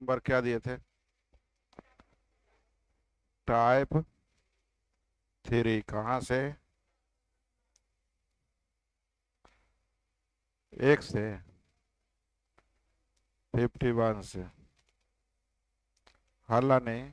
Number क्या दिए थे? टाइप थ्री कहाँ से? एक से? 51 से? हल्ला नहीं।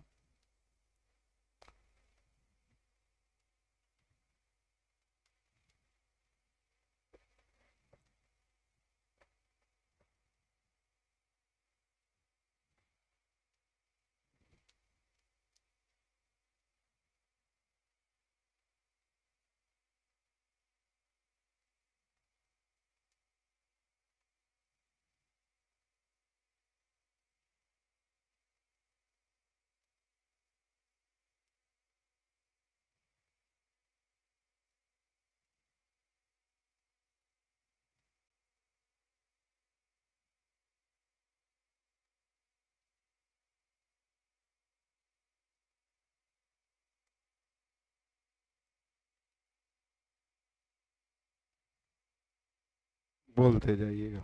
बोलते जाइएगा।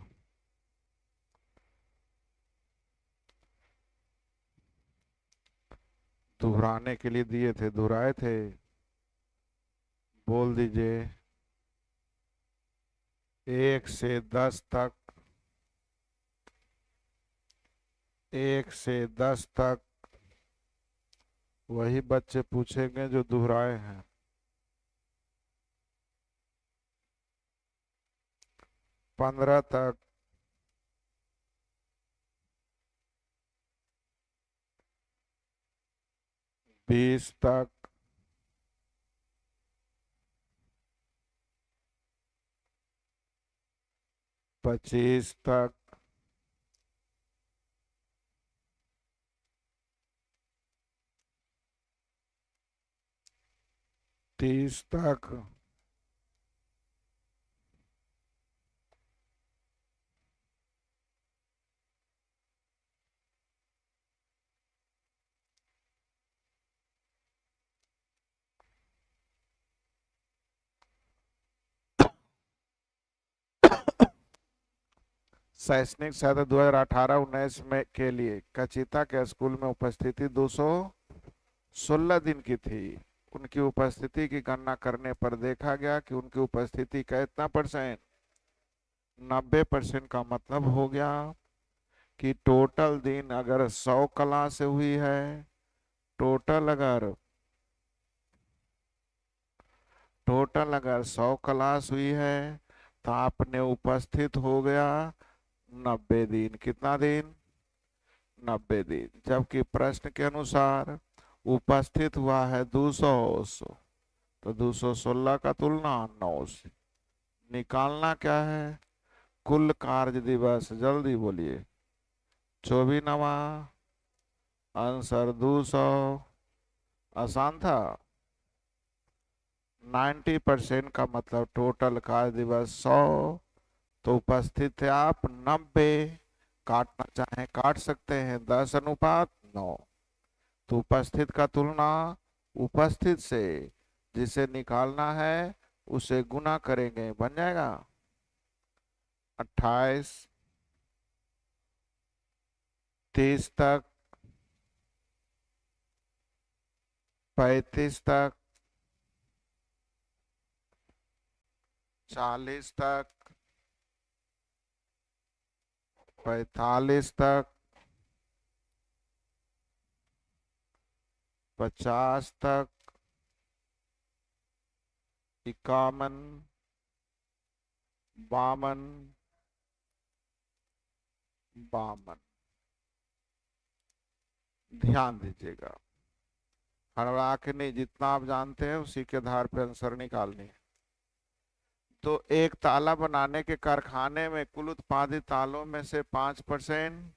दोहराने के लिए दिए थे, दोहराए थे। बोल दीजिए। 1 से 10 तक। 1 से 10 तक वही बच्चे पूछेंगे जो दोहराए हैं। 15 तक। 20 तक। 25 तक। 30 तक। शैक्षणिक सत्र 2018-19 में के लिए कचिता के स्कूल में उपस्थिति 216 दिन की थी। उनकी उपस्थिति की गणना करने पर देखा गया कि उनकी उपस्थिति का इतना परसेंट 90% का मतलब हो गया कि टोटल दिन अगर 100 क्लास से हुई है, टोटल अगर 100 क्लास हुई है तो आपने उपस्थित हो गया 90 दिन। कितना दिन? 90 दिन। जबकि प्रश्न के अनुसार उपस्थित हुआ है 200, तो 216 का तुलना 9 से। निकालना क्या है? कुल कार्य दिवस। जल्दी बोलिए। 24वां। आंसर 200। आसान था। 90% का मतलब टोटल कार्य दिवस 100, तो उपस्थित थे आप 90। काटना चाहें काट सकते हैं, 10:9। तो उपस्थित का तुलना उपस्थित से, जिसे निकालना है उसे गुना करेंगे, बन जाएगा 28। 30 तक। 35 तक। 40 तक। 45 तक। 50 तक। 51। 52। 52। ध्यान दीजिएगा। हड़बड़ा के नहीं, जितना आप जानते हैं उसी के आधार पर आंसर निकालनी है। तो एक ताला बनाने के कारखाने में कुल उत्पादित तालों में से 5%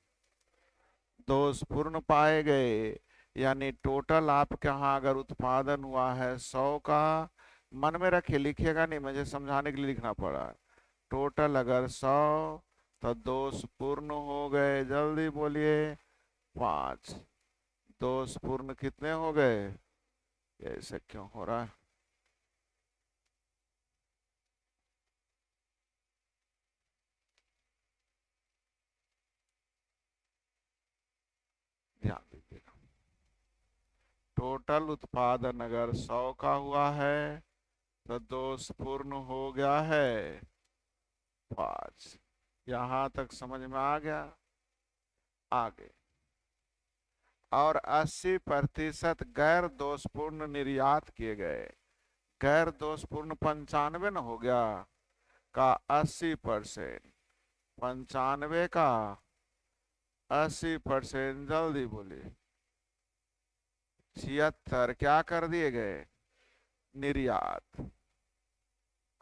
दोषपूर्ण पाए गए। यानी टोटल आपके यहाँ अगर उत्पादन हुआ है 100 का, मन में रखिए, लिखिएगा नहीं, मुझे समझाने के लिए लिखना पड़ा। टोटल अगर 100 तो दोषपूर्ण हो गए, जल्दी बोलिए, 5। दोषपूर्ण कितने हो गए? ऐसे क्यों हो रहा है? टोटल उत्पादन अगर 100 का हुआ है तो दोष पूर्ण हो गया है 5। यहां तक समझ में आ गया। आगे, और 80% गैर दोषपूर्ण निर्यात किए गए। गैर दोषपूर्ण 95 न हो गया का 80%, 95 का 80%, जल्दी बोलिए। 76 क्या कर दिए गए? निर्यात।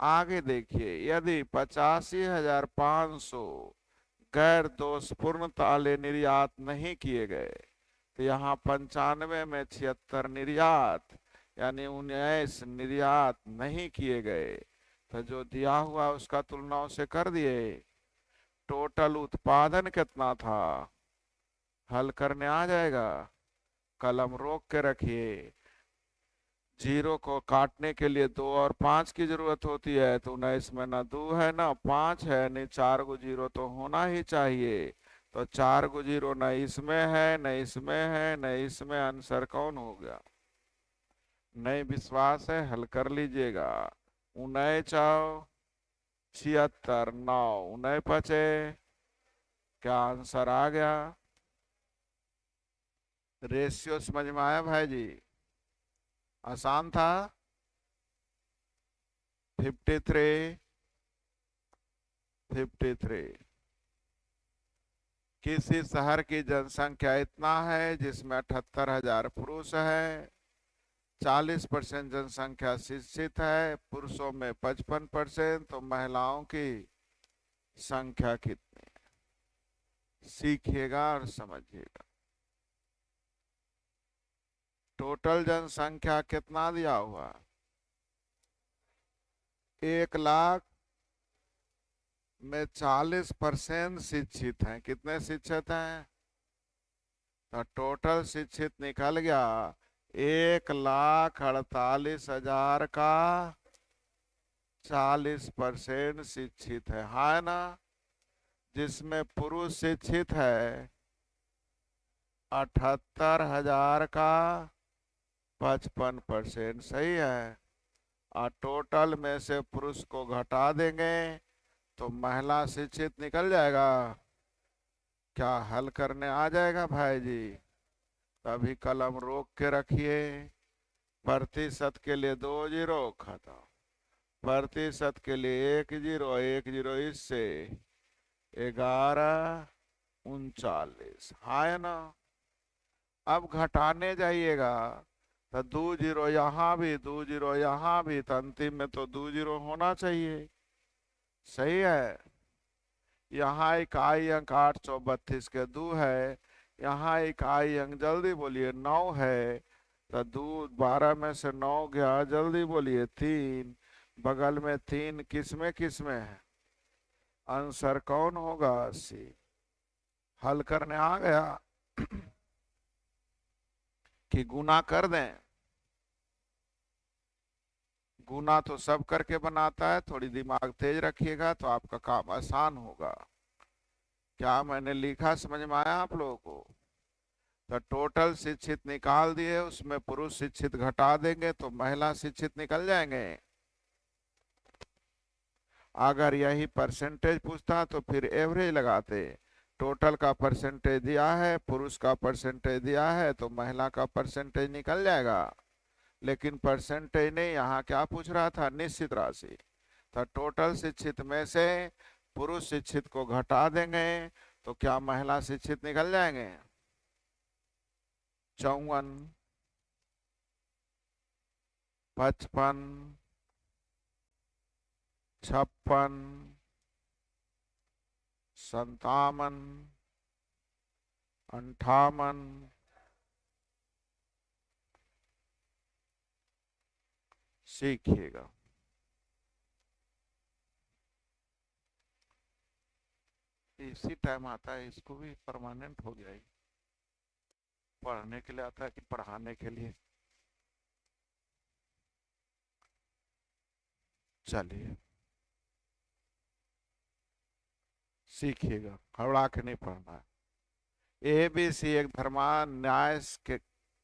आगे देखिए, यदि 85,500 गैर दोषपूर्ण ताले निर्यात नहीं किए गए तो यहाँ 95 में 76 निर्यात, यानी 19 निर्यात नहीं किए गए। तो जो दिया हुआ उसका तुलना से कर दिए। टोटल उत्पादन कितना था? हल करने आ जाएगा। कलम रोक के रखिए। जीरो को काटने के लिए 2 और 5 की जरूरत होती है, तो न इसमें ना 2 है ना 5 है, नहीं 4 गो जीरो तो होना ही चाहिए। तो 4 गो जीरो न इसमें है न इसमें है न इसमें, आंसर कौन हो गया? नहीं विश्वास है, हल कर लीजिएगा। 19 चाओ 76, 9 19 पचे, क्या आंसर आ गया? रेशियो समझ में आया भाई जी? आसान था। 53, 53। किसी शहर की जनसंख्या इतना है जिसमें 78,000 पुरुष है, 40% जनसंख्या शिक्षित है, पुरुषों में 55%, तो महिलाओं की संख्या कितनी है? सीखिएगा और समझिएगा। टोटल जनसंख्या कितना दिया हुआ? 1 लाख में 40% शिक्षित हैं। कितने शिक्षित हैं? तो टोटल शिक्षित निकल गया 1,48,000 का 40% शिक्षित है ना? जिसमें पुरुष शिक्षित है 78,000 का 55%, सही है। और टोटल में से पुरुष को घटा देंगे तो महिला शिक्षित निकल जाएगा। क्या हल करने आ जाएगा भाई जी? तभी कलम रोक के रखिए। प्रतिशत के लिए 2 जीरो खत्म, प्रतिशत के लिए 1 जीरो, 1 जीरो, इससे 11,39, है ना? अब घटाने जाइएगा तो 2 जीरो यहाँ भी, 2 जीरो यहाँ भी, तो अंतिम में तो 2 जीरो होना चाहिए। सही है। यहाँ इकाई अंक 832 के 2 है, यहाँ इकाई अंक जल्दी बोलिए 9 है, तो 2 12 में से 9 गया, जल्दी बोलिए 3, बगल में 3 किसमें किसमें है? आंसर कौन होगा? 80। हल करने आ गया कि गुना कर दें? गुना तो सब करके बनाता है, थोड़ी दिमाग तेज रखिएगा तो आपका काम आसान होगा। क्या मैंने लिखा समझ में आया आप लोगों को? तो टोटल शिक्षित निकाल दिए, उसमें पुरुष शिक्षित घटा देंगे तो महिला शिक्षित निकल जाएंगे। अगर यही परसेंटेज पूछता तो फिर एवरेज लगाते। टोटल का परसेंटेज दिया है, पुरुष का परसेंटेज दिया है, तो महिला का परसेंटेज निकल जाएगा। लेकिन परसेंटेज नहीं, यहाँ क्या पूछ रहा था? निश्चित राशि। तो टोटल शिक्षित में से पुरुष शिक्षित को घटा देंगे तो क्या महिला शिक्षित निकल जाएंगे? 54, 55, 56, 57, 58, सीखिएगा। इसी टाइम आता है, इसको भी परमानेंट हो गया। पढ़ने के लिए आता है कि पढ़ाने के लिए? चलिए सीखिएगा, हड़बड़ा के नहीं पढ़ना है। ABC एक धर्मान न्याय के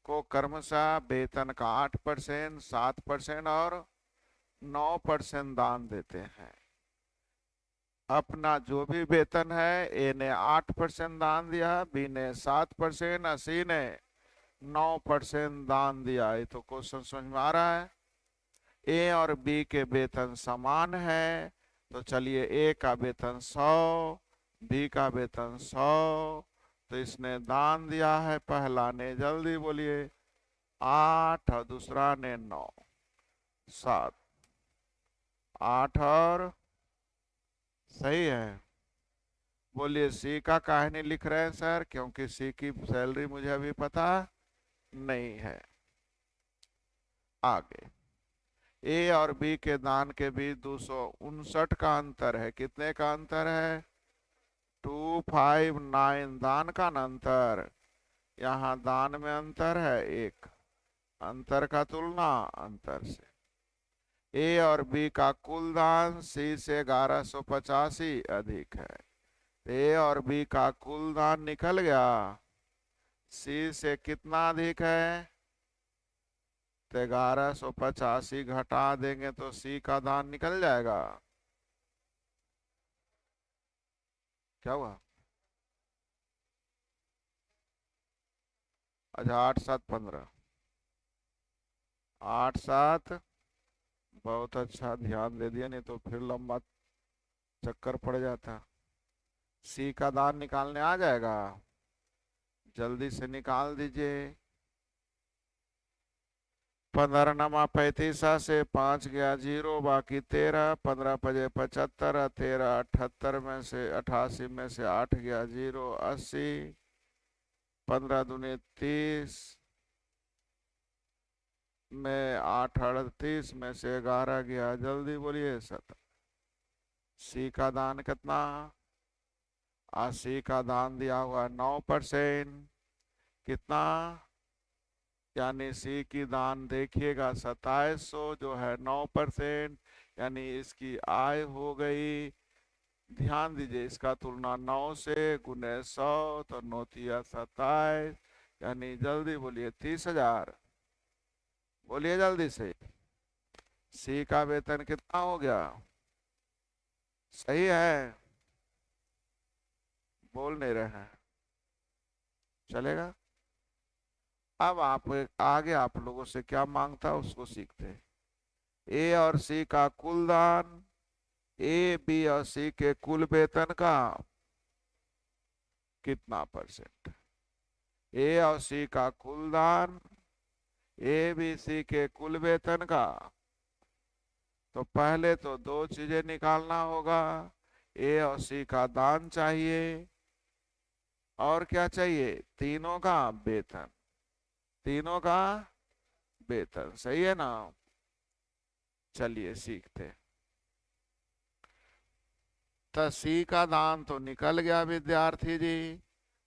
को क्रमशः वेतन का 8%, 7% और 9% दान देते हैं। अपना जो भी वेतन है, ए ने 8% दान दिया, बी ने 7%, सी ने 9% दान दिया। ये तो क्वेश्चन समझ में आ रहा है। ए और बी के वेतन समान है, तो चलिए ए का वेतन 100, बी का वेतन 100, तो इसने दान दिया है, पहला ने, जल्दी बोलिए, 8 और दूसरा ने 9, 7, 8 और, सही है। बोलिए सी का काहे नहीं लिख रहे हैं सर? क्योंकि सी की सैलरी मुझे अभी पता नहीं है। आगे, ए और बी के दान के बीच 259 का अंतर है। कितने का अंतर है? 259 दान का अंतर। यहाँ दान में अंतर है एक, अंतर का तुलना अंतर से। ए और बी का कुल दान सी से 1185 अधिक है। ए और बी का कुल दान निकल गया, सी से कितना अधिक है? तो 1185 घटा देंगे तो सी का दान निकल जाएगा। क्या हुआ? अच्छा, 8 7 15, 8 7, बहुत अच्छा ध्यान दे दिया, नहीं तो फिर लंबा चक्कर पड़ जाता। सी का दान निकालने आ जाएगा? जल्दी से निकाल दीजिए। 15 नमा 35 से 5 गया 0, बाकी 13, 15 पजे 75, 13 78 में से 88 में से 8 गया 0, 80, 15 दूनी 30 में 8 38 में से 11 गया, जल्दी बोलिए 7। सी का दान कितना? 80 का दान दिया हुआ 9%, कितना? यानी सी की दान देखिएगा 2700 जो है 9%, यानी इसकी आय हो गई, ध्यान दीजिए, इसका तुलना 9 से गुने 100, तो 9 तिया 27, यानी जल्दी बोलिए 30,000। बोलिए जल्दी से, सी का वेतन कितना हो गया? सही है? बोल नहीं रहे हैं? चलेगा। अब आप आगे आप लोगों से क्या मांगता है उसको सीखते हैं। ए और सी का कुल दान, ए बी और सी के कुल वेतन का कितना परसेंट? ए और सी का कुल दान, ए बी सी के कुल वेतन का। तो पहले तो दो चीजें निकालना होगा, ए और सी का दान चाहिए, और क्या चाहिए? तीनों का वेतन, तीनों का वेतन, सही है ना? चलिए सीखते हैं। तो सी का दान तो निकल गया विद्यार्थी जी।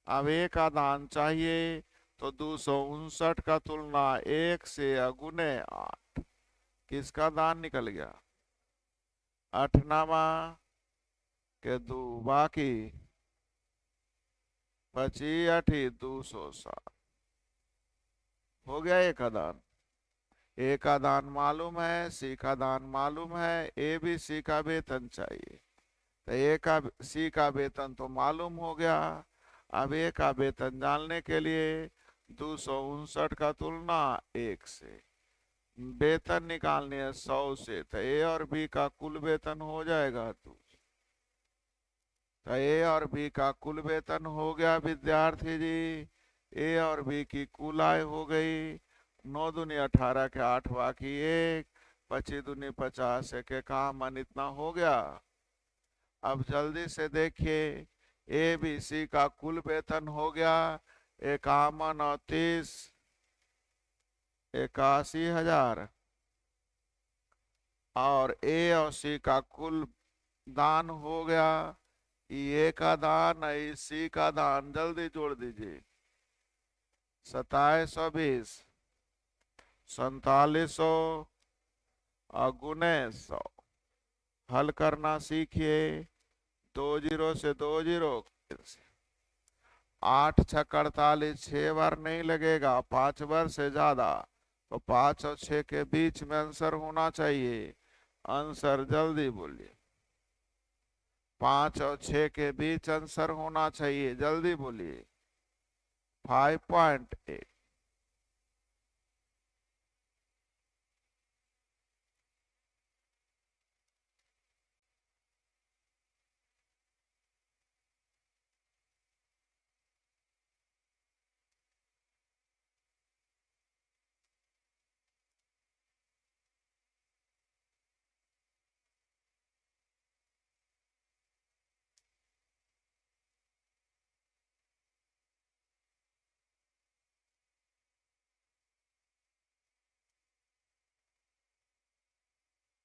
अब ए का दान चाहिए, तो 259 का तुलना 1 से अगुने 8, किसका दान निकल गया? 8 नामा के 2, बाकी 25 8 260, हो गया ए का दान। ए का दान मालूम है, सी का दान मालूम है, ए बी सी का वेतन चाहिए। तो ए का सी का वेतन तो मालूम हो गया। अब ए का वेतन जानने के लिए 259 का तुलना 1 से, वेतन निकालनी है 100 से, तो ए और बी का कुल वेतन हो जाएगा 2। तो ए और बी का कुल वेतन हो गया विद्यार्थी जी। ए और बी की कुल आय हो गई 9 दूनी 18 के 8 बाकी 1, 25 दूनी 50 के काम मन इतना हो गया। अब जल्दी से देखिए, ए बी सी का कुल वेतन हो गया 51 81,000, और ए और सी का कुल दान हो गया, ए का दान सी का दान, जल्दी जोड़ दीजिए, 2720, 4700 गुने 100। हल करना सीखिए, 2 जीरो से 2 जीरो, 8 छक 48, 6 बार नहीं लगेगा, 5 बार से ज्यादा। तो 5 और 6 के बीच में आंसर होना चाहिए। आंसर जल्दी बोलिए। 5 और 6 के बीच आंसर होना चाहिए, जल्दी बोलिए। 5.8।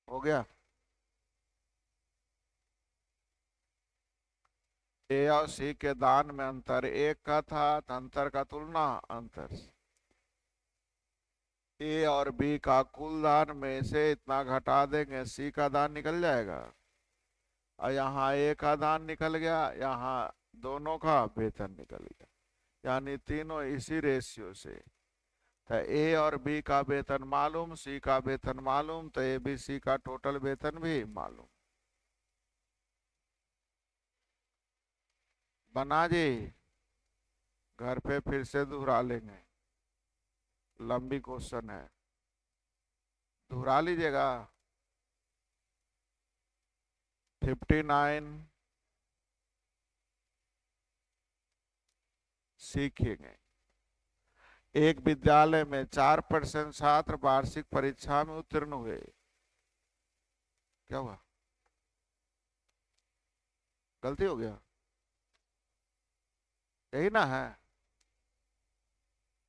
हो गया। ए और सी के दान में अंतर 1 का था, तो अंतर का तुलना अंतर। ए और बी का कुल दान में से इतना घटा देंगे, सी का दान निकल जाएगा। और यहाँ ए का दान निकल गया, यहाँ दोनों का वेतन निकल गया, यानी तीनों इसी रेशियो से। तो ए और बी का वेतन मालूम, सी का वेतन मालूम, तो ए बी सी का टोटल वेतन भी मालूम। बना जी, घर पे फिर से दोहरा लेंगे, लंबी क्वेश्चन है, दोहरा लीजिएगा। 59 सीखेंगे। एक विद्यालय में 4% छात्र वार्षिक परीक्षा में उत्तीर्ण हुए। क्या हुआ? गलती हो गया? यही ना है?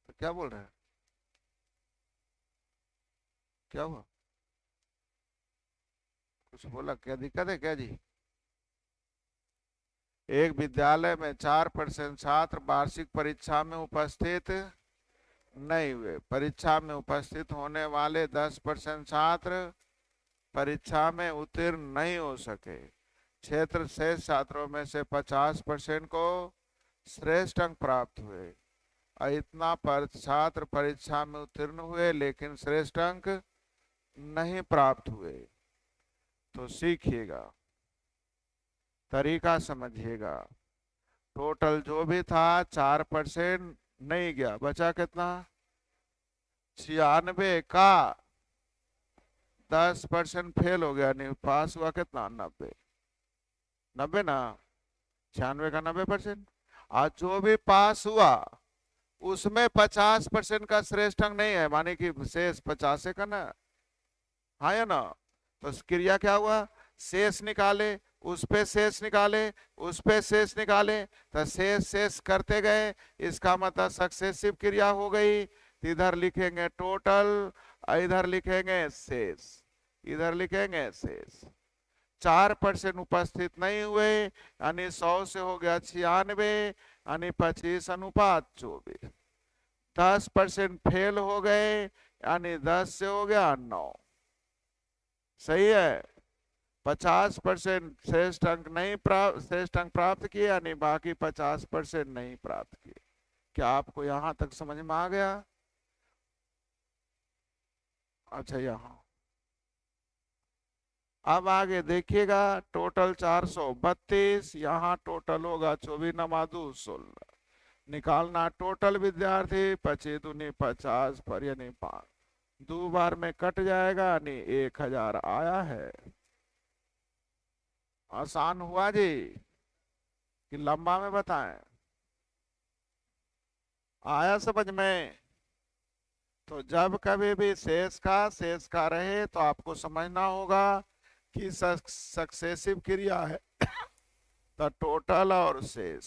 तो क्या बोल रहे हैं? क्या हुआ? कुछ बोला? क्या दिक्कत है क्या जी? एक विद्यालय में 4% छात्र वार्षिक परीक्षा में उपस्थित नहीं हुए। परीक्षा में उपस्थित होने वाले 10% छात्र परीक्षा में उत्तीर्ण नहीं हो सके। क्षेत्र शेष छात्रों में से 50% को श्रेष्ठ अंक प्राप्त हुए। और इतना पर छात्र परीक्षा में उत्तीर्ण हुए लेकिन श्रेष्ठ अंक नहीं प्राप्त हुए। तो सीखिएगा, तरीका समझिएगा। टोटल जो भी था 4% नहीं गया, बचा कितना? 96 का 10% फेल हो गया, नहीं पास हुआ कितना? 90। 90 ना, 96 का 90%। आज जो भी पास हुआ उसमें 50% का श्रेष्ठ अंक नहीं है, माने कि शेष 50 का ना, हाँ या ना? तो क्रिया क्या हुआ? शेष निकाले, उस पे शेष निकाले, उस पे शेष निकाले, तो शेष शेष करते गए, इसका मतलब सक्सेसिव क्रिया हो गई। तो इधर लिखेंगे टोटल, इधर लिखेंगे शेष, इधर लिखेंगे शेष। 4% उपस्थित नहीं हुए, यानी 100 से हो गया 96, यानी 25:24। 10% फेल हो गए, यानी 10 से हो गया 9। सही है। 50% श्रेष्ठ अंक नहीं प्राप्त, श्रेष्ठ अंक प्राप्त किए, यानी बाकी 50% नहीं प्राप्त किए। क्या आपको यहां तक समझ में आ गया? अच्छा, यहाँ अब आगे देखिएगा। टोटल 432, यहाँ टोटल होगा 24 नमादू 16। निकालना टोटल विद्यार्थी, 25 दूनी 50 पर, यानी 5 दो बार में कट जाएगा, यानी 1000 आया है। आसान हुआ जी कि लंबा में बताएं? आया समझ में? तो जब कभी भी शेष का रहे तो आपको समझना होगा कि सक्सेसिव क्रिया है तो टोटल और शेष।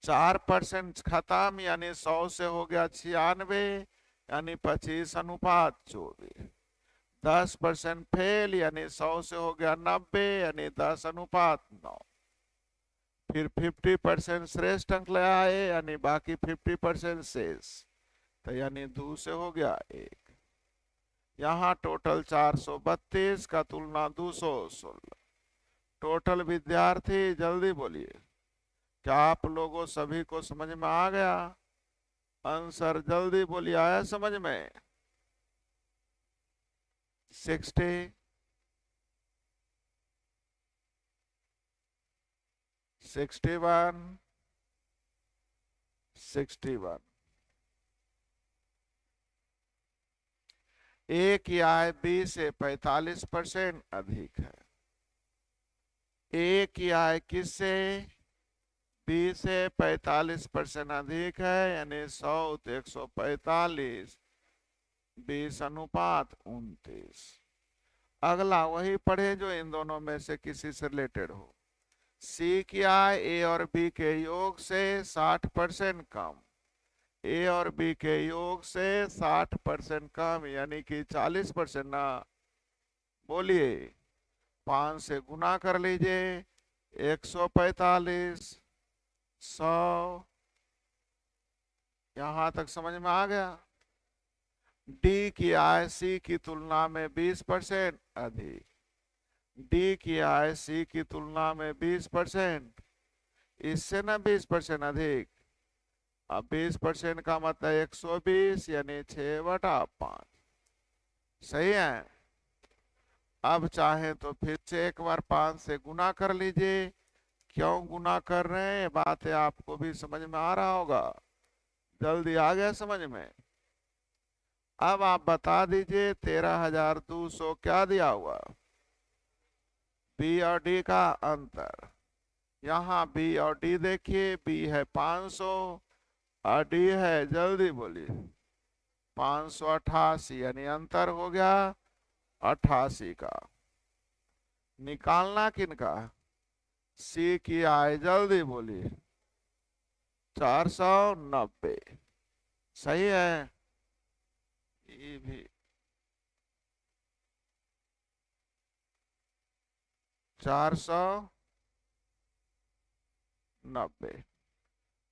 4% खत्म, यानी 100 से हो गया 96, यानी 25:24। 10% फेल, यानी 100 से हो गया 90, यानी 10:9। फिर 50% श्रेष्ठ अंक ले आए, यानी बाकी 50% शेष, तो यानी 2 से हो गया 1। यहाँ टोटल 432 का तुलना 216। टोटल विद्यार्थी जल्दी बोलिए। क्या आप लोगों सभी को समझ में आ गया? आंसर जल्दी बोलिए, आया समझ में? 60, 61, 61। ए की आय बी से 45% अधिक है। ए की आय किससे? बी से 45% अधिक है, यानी 100 तो 145, 20:29। अगला वही पढ़े जो इन दोनों में से किसी से रिलेटेड हो। सी की आय ए और बी के योग से 60% कम। ए और बी के योग से 60% कम, यानी कि 40% ना। बोलिए, 5 से गुना कर लीजिए। 145, 100, यहां तक समझ में आ गया? डी की आय सी की तुलना में 20% अधिक। डी की आय सी की तुलना में 20%, इससे ना 20% अधिक। अब 20% का मतलब 120, यानी 6/5। सही है। अब चाहे तो फिर से एक बार 5 से गुना कर लीजिए। क्यों गुना कर रहे हैं, ये बातें आपको भी समझ में आ रहा होगा। जल्दी आ गया समझ में? अब आप बता दीजिए 13,200 क्या दिया हुआ? बी और डी का अंतर। यहाँ बी और डी देखिए, बी है 500 और डी है, जल्दी बोलिए, 588, यानी अंतर हो गया 88 का। निकालना किनका? सी की आय, जल्दी बोलिए, 490। सही है। ये भी 490।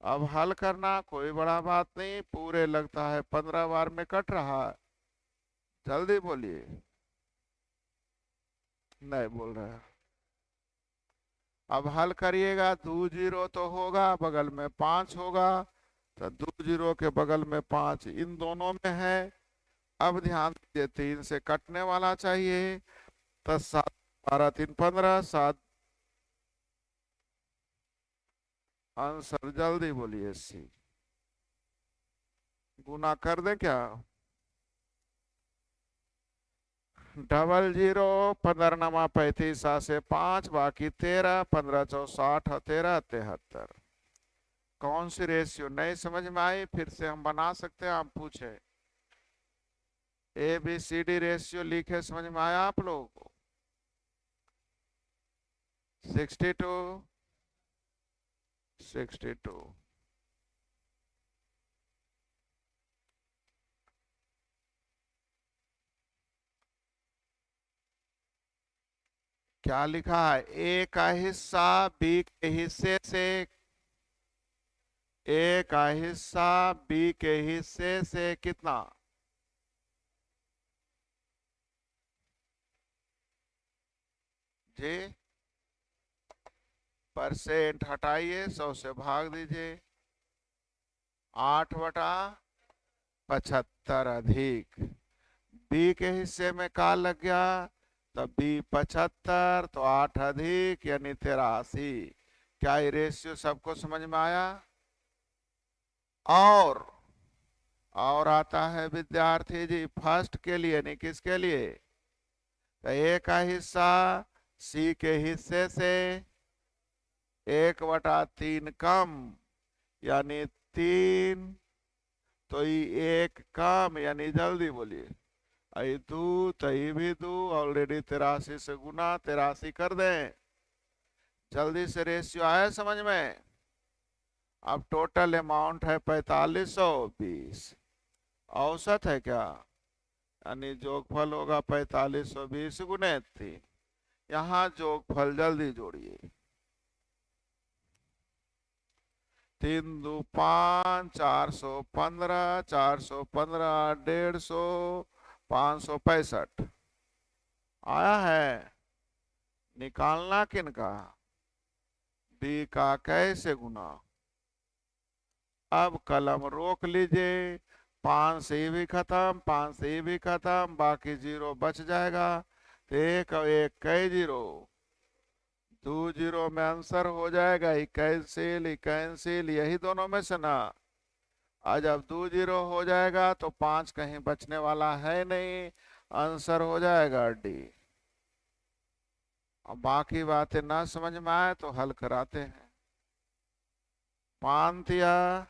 अब हल करना कोई बड़ा बात नहीं, पूरे लगता है 15 बार में कट रहा है। जल्दी बोलिए। नहीं बोल रहा है। अब हल करिएगा, 2 जीरो तो होगा, बगल में 5 होगा, तो 2 जीरो के बगल में 5 इन दोनों में है। अब ध्यान दीजिए, 3 से कटने वाला चाहिए, तो 7 12 3 15, 7। आंसर जल्दी बोलिए, सी। गुना कर दे क्या? 00, 15×9 = 35, 5 बाकी 13, 15×4 = 60 और 13×73। कौन सी रेशियो नहीं समझ में आई? फिर से हम बना सकते हैं, आप पूछे। A B C D ratio लिखे, समझ में आया आप लोगों को? 62, 62। क्या लिखा है? ए का हिस्सा बी के हिस्से से, ए का हिस्सा बी के हिस्से से कितना? जी, परसेंट हटाइए, 100 से भाग दीजिए। 8/75 अधिक। बी के हिस्से में का लग गया? तो बी 75, तो 8 अधिक, यानी 83। क्या ये रेशियो सबको समझ में आया? और आता है विद्यार्थी जी फर्स्ट के लिए, नहीं किसके लिए? तो ए का हिस्सा सी के हिस्से से 1/3 कम, यानी 3, तो ये 1 कम, यानी जल्दी बोलिए, आई 2, तो ये भी 2, ऑलरेडी 83 से गुना, 83 कर दें। जल्दी से रेशियो आया समझ में? अब टोटल अमाउंट है 4520। औसत है क्या? यानी जोगफल होगा 4520 गुने 3। यहाँ जोगफल जल्दी जोड़िए, 3 2 5, 415, 415, 150, 565 आया है। निकालना किनका, बी का कैसे गुना। अब कलम रोक लीजिए, 5 से ये भी खत्म, 5 से ये भी खत्म, बाकी 0 बच जाएगा। तो एक और एक कई 0, 2 0 में आंसर हो जाएगा कैंसिल कैंसिल, यही दोनों में से ना। आज अब 2 0 हो जाएगा तो 5 कहीं बचने वाला है नहीं, आंसर हो जाएगा डी। अब बाकी बातें ना समझ में आए तो हल कराते हैं। पांतिया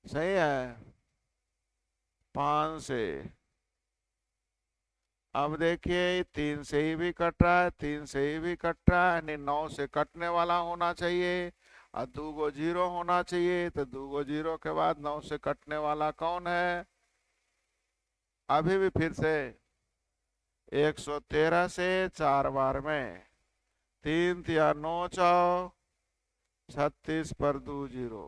सही है, 5 से। अब देखिए 3 से ही भी कट रहा है, 3 से ही भी कट रहा है, यानी 9 से कटने वाला होना चाहिए और 2 गो 0 होना चाहिए। तो 2 गो 0 के बाद 9 से कटने वाला कौन है। अभी भी फिर से 113 से 4 बार में 3 तिया 9 चौ 36 पर 2 0।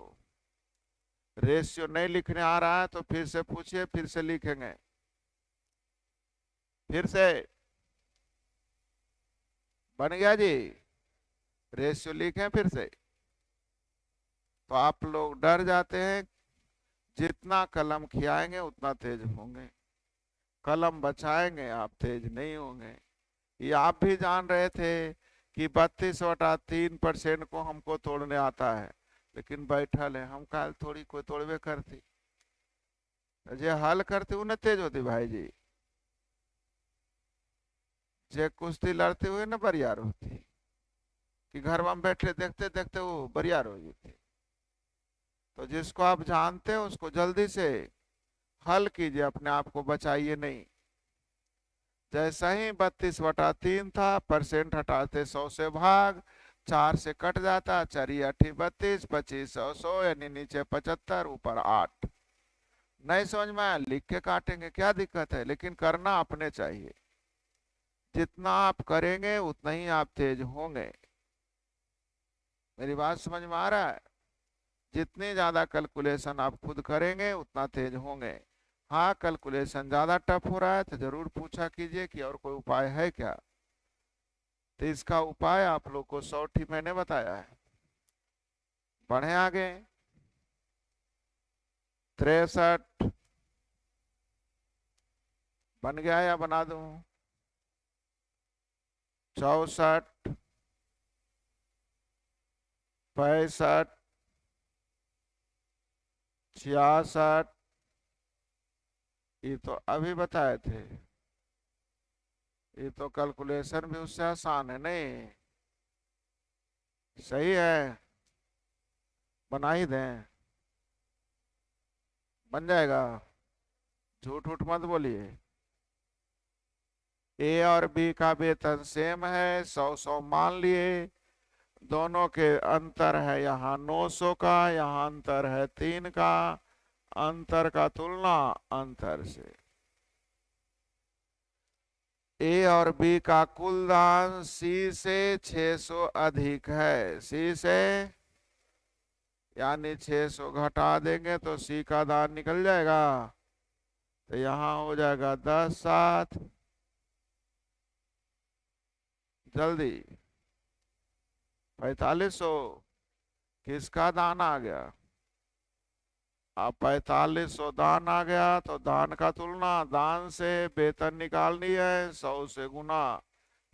रेशियो नहीं लिखने आ रहा है तो फिर से पूछिए, फिर से लिखेंगे। फिर से बन गया जी, रेशियो लिखें फिर से। तो आप लोग डर जाते हैं, जितना कलम खियाएंगे उतना तेज होंगे, कलम बचाएंगे आप तेज नहीं होंगे। ये आप भी जान रहे थे कि 32/3% को हमको तोड़ने आता है, लेकिन बैठल है हम कल थोड़ी कोई तोड़वे करती, जे हल करती उन्हें तेज होती भाई जी, जे कुश्ती लड़ते हुए ना बरियार होती, कि घर में बैठे देखते देखते वो बरियार हो जाती। तो जिसको आप जानते हैं उसको जल्दी से हल कीजिए, अपने आप को बचाइए नहीं। जैसा ही 32/3 था, परसेंट हटाते 100 से भाग, 4 से कट जाता, 4 8 32, 25 100 100, यानी नीचे 75 ऊपर 8। नहीं समझ में आया, लिख के काटेंगे क्या दिक्कत है, लेकिन करना अपने चाहिए। जितना आप करेंगे उतना ही आप तेज होंगे। मेरी बात समझ में आ रहा है। जितनी ज्यादा कैलकुलेशन आप खुद करेंगे उतना तेज होंगे। हाँ कैलकुलेशन ज्यादा टफ हो रहा है तो जरूर पूछा कीजिए कि और कोई उपाय है क्या। तो इसका उपाय आप लोग को 100 ही मैंने बताया है। बढ़े आगे। 63 बन गया या बना दूं। 64, 65, 66, ये तो अभी बताए थे। ये तो कैलकुलेशन भी उससे आसान है नहीं। सही है, बना ही दें, बन जाएगा, झूठ उठ मत बोलिए। ए और बी का वेतन सेम है, 100 100 मान लिए। दोनों के अंतर है यहाँ 900 का, यहाँ अंतर है 3 का। अंतर का तुलना अंतर से। ए और बी का कुल दान सी से 600 अधिक है, सी से, यानी 600 घटा देंगे तो सी का दान निकल जाएगा। तो यहाँ हो जाएगा 10 7, जल्दी 4500। किसका दान आ गया, अब 4500 दान आ गया। तो दान का तुलना दान से वेतन निकालनी है, 100 से गुना।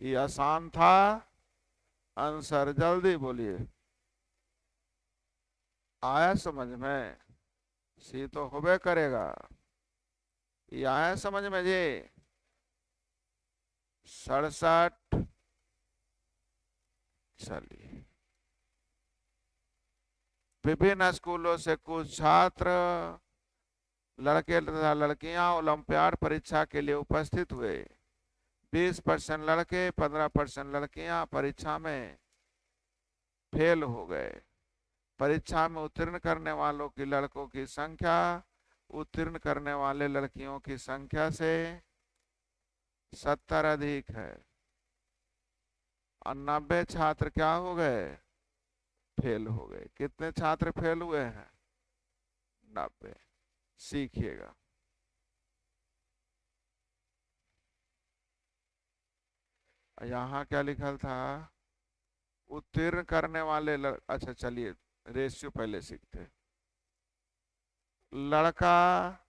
ये आसान था, आंसर जल्दी बोलिए। आया समझ में, सी तो होबे करेगा। ये आया समझ में जी। 67, चलिए। विभिन्न स्कूलों से कुछ छात्र, लड़के तथा लड़कियां ओलंपियाड परीक्षा के लिए उपस्थित हुए। 20% लड़के 15% लड़कियां परीक्षा में फेल हो गए। परीक्षा में उत्तीर्ण करने वालों की लड़कों की संख्या उत्तीर्ण करने वाले लड़कियों की संख्या से 70 अधिक है, और 90 छात्र क्या हो गए, फेल हो गए। कितने छात्र फेल हुए हैं, 90। सीखिएगा। यहाँ क्या लिखा था? उत्तीर्ण करने वाले अच्छा चलिए रेशियो पहले सीखते हैं। लड़का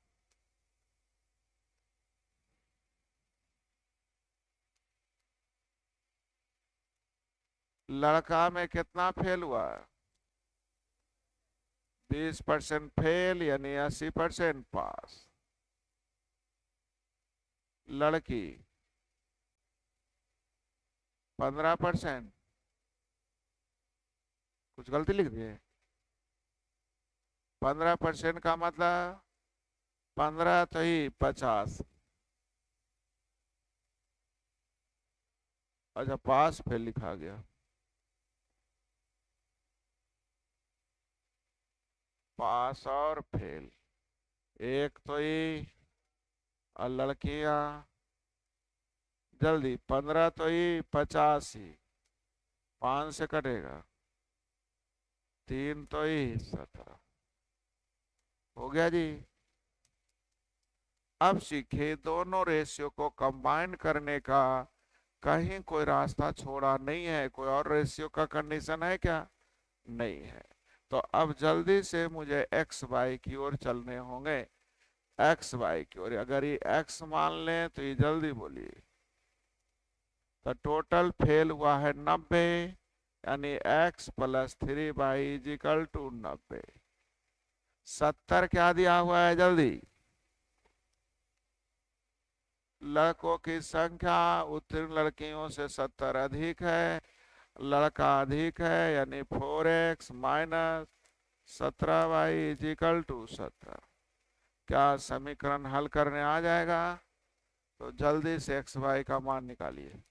लड़का में कितना फेल हुआ? 20% फेल यानी 80% पास। लड़की 15%। कुछ गलती लिख दिए। 15% का मतलब 15 तो ही 50। अच्छा पास फेल लिखा गया। पास और फेल एक तो ही। और लड़कियां जल्दी 15 तो ही 50 ही। 5 से कटेगा 3 तो ही 17। हो गया जी। अब सीखे दोनों रेशियो को कंबाइन करने का। कहीं कोई रास्ता छोड़ा नहीं है। कोई और रेशियो का कंडीशन है क्या? नहीं है। तो अब जल्दी से मुझे एक्स वाई की ओर चलने होंगे। एक्स वाई की ओर अगर ये एक्स मान लें तो ये जल्दी बोलिए। तो टोटल फेल हुआ है 90 यानी x plus 3 y equal to 90। 70 क्या दिया हुआ है जल्दी? लड़कों की संख्या उत्तीर्ण लड़कियों से 70 अधिक है। लड़का अधिक है यानी 4x minus 17y is equal to 70। क्या समीकरण हल करने आ जाएगा? तो जल्दी से एक्स वाई का मान निकालिए।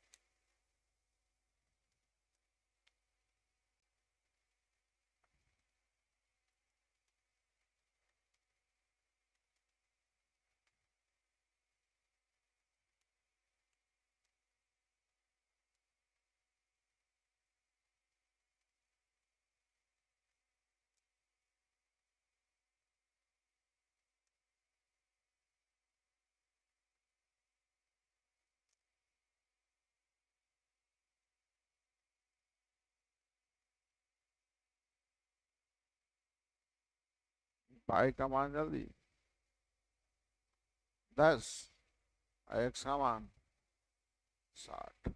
पाई का मान जल्दी 10। एक्स का मान 60।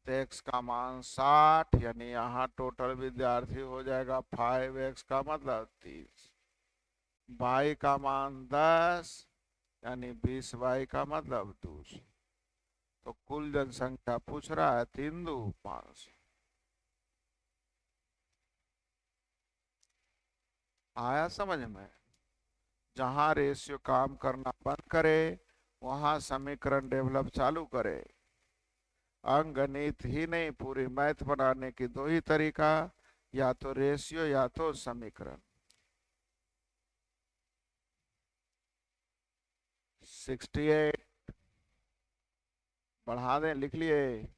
तो एक्स का मान 60 यानी यहाँ टोटल विद्यार्थी हो जाएगा 5x का मतलब 30। वाई का मान 10 यानी 20y का मतलब 200। तो कुल जनसंख्या पूछ रहा है 3 2 500। आया समझ में? जहां रेशियो काम करना बंद करे वहां समीकरण डेवलप चालू करे। अंकगणित ही नहीं पूरी मैथ बनाने की दो ही तरीका, या तो रेशियो या तो समीकरण। 68 बढ़ा दें, लिख लिए।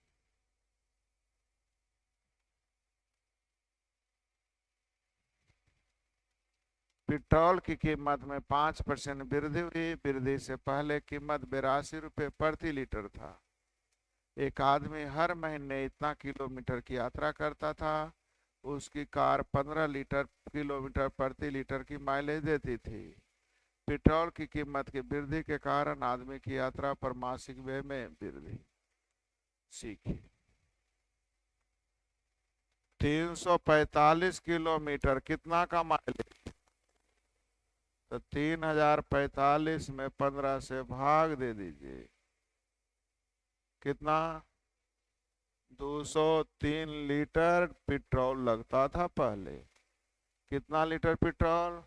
पेट्रोल की कीमत में 5% वृद्धि हुई। वृद्धि से पहले कीमत 82 रुपये प्रति लीटर था। एक आदमी हर महीने इतना किलोमीटर की यात्रा करता था। उसकी कार 15 किलोमीटर प्रति लीटर की माइलेज देती थी। पेट्रोल की कीमत की वृद्धि के कारण आदमी की यात्रा पर मासिक व्यय में वृद्धि। सीखिए। 345 किलोमीटर कितना का माइलेज? तो 3045 में 15 से भाग दे दीजिए। कितना? 203 लीटर पेट्रोल लगता था पहले। कितना लीटर पेट्रोल?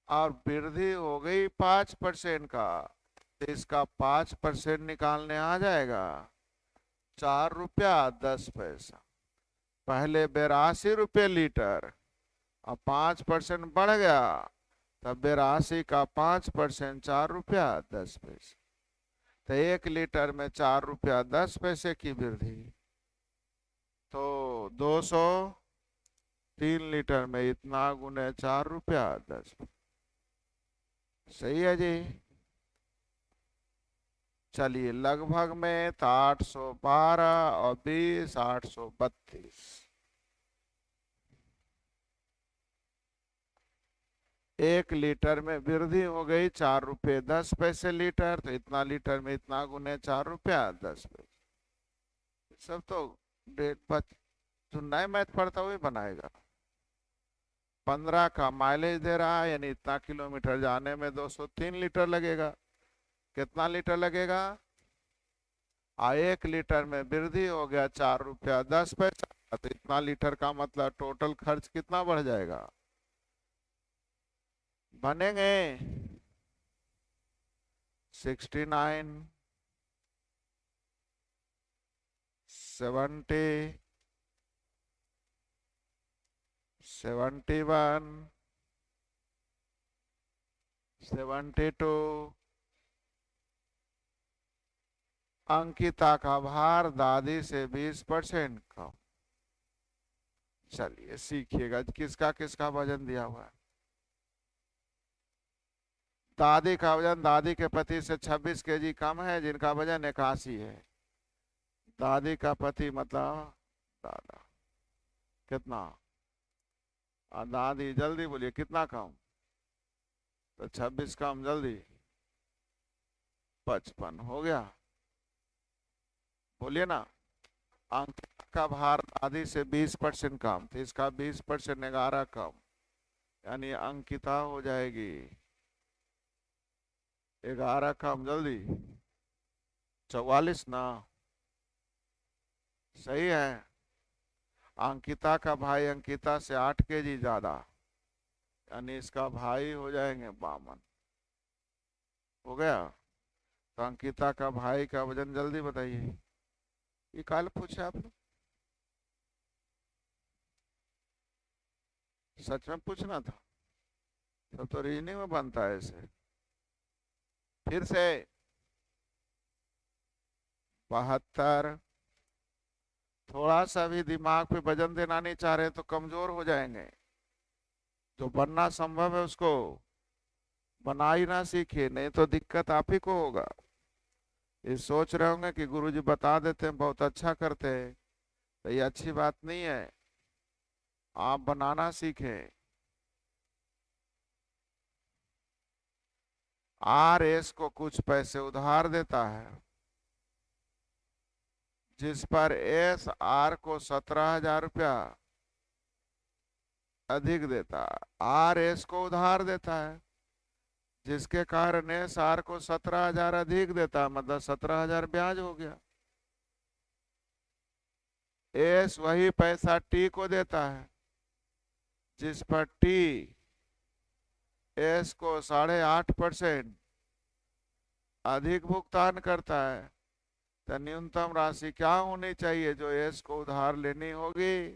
और वृद्धि हो गई 5% का। तो इसका 5% निकालने आ जाएगा 4 रुपया 10 पैसा। पहले 82 रुपये लीटर। अब 5% बढ़ गया। तब 82 का 5% 4 रुपया 10 पैसा। तो 1 लीटर में 4 रुपया 10 पैसे की वृद्धि। तो 203 लीटर में इतना गुने 4 रुपया 10। सही है जी। चलिए लगभग में तो 812 और 20 832। 1 लीटर में वृद्धि हो गई 4 रुपये 10 पैसे लीटर, तो इतना लीटर में इतना गुने 4 रुपया 10 पैसे। सब तो डेट बच, जो नए मैथ पढ़ता हुआ बनाएगा। 15 का माइलेज दे रहा है, यानी इतना किलोमीटर जाने में 203 लीटर लगेगा। कितना लीटर लगेगा? 1 लीटर में वृद्धि हो गया 4 रुपया 10 पैसा, तो इतना लीटर का मतलब टोटल खर्च कितना बढ़ जाएगा? बनेंगे 69 70 71 72। अंकिता का भार दादी से 20% कम। चलिए सीखिएगा किसका किसका वजन दिया हुआ है। दादी का वजन दादी के पति से 26 केजी कम है, जिनका वजन 81 है। दादी का पति मतलब दादा कितना? दादी जल्दी बोलिए कितना कम? तो 26 कम, जल्दी 55 हो गया। बोलिए ना। अंकिता का भार दादी से 20% कम, तो इसका 20% 11 कम, यानी अंकिता हो जाएगी 11 कम, जल्दी 44 ना? सही है। अंकिता का भाई अंकिता से 8 केजी ज्यादा, यानी इसका भाई हो जाएंगे 52। हो गया। तो अंकिता का भाई का वजन जल्दी बताइए। ये कल पूछे आप लोग? सच में पूछना था? सब तो रीजनिंग में बनता है ऐसे। फिर से 72। थोड़ा सा भी दिमाग पे वजन देना नहीं चाह रहे तो कमजोर हो जाएंगे। जो बनना संभव है उसको बना ही ना सीखे, नहीं तो दिक्कत आप ही को होगा। ये सोच रहे होंगे कि गुरुजी बता देते हैं बहुत अच्छा करते हैं, तो ये अच्छी बात नहीं है। आप बनाना सीखें। RS को कुछ पैसे उधार देता है, जिस पर SR को 17,000 रुपया अधिक देता है। RS को उधार देता है, जिसके कारण SR को 17,000 अधिक देता है, मतलब 17,000 ब्याज हो गया। S वही पैसा T को देता है, जिस पर T S को 8.5% अधिक भुगतान करता है। तो न्यूनतम राशि क्या होनी चाहिए जो S को उधार लेनी होगी,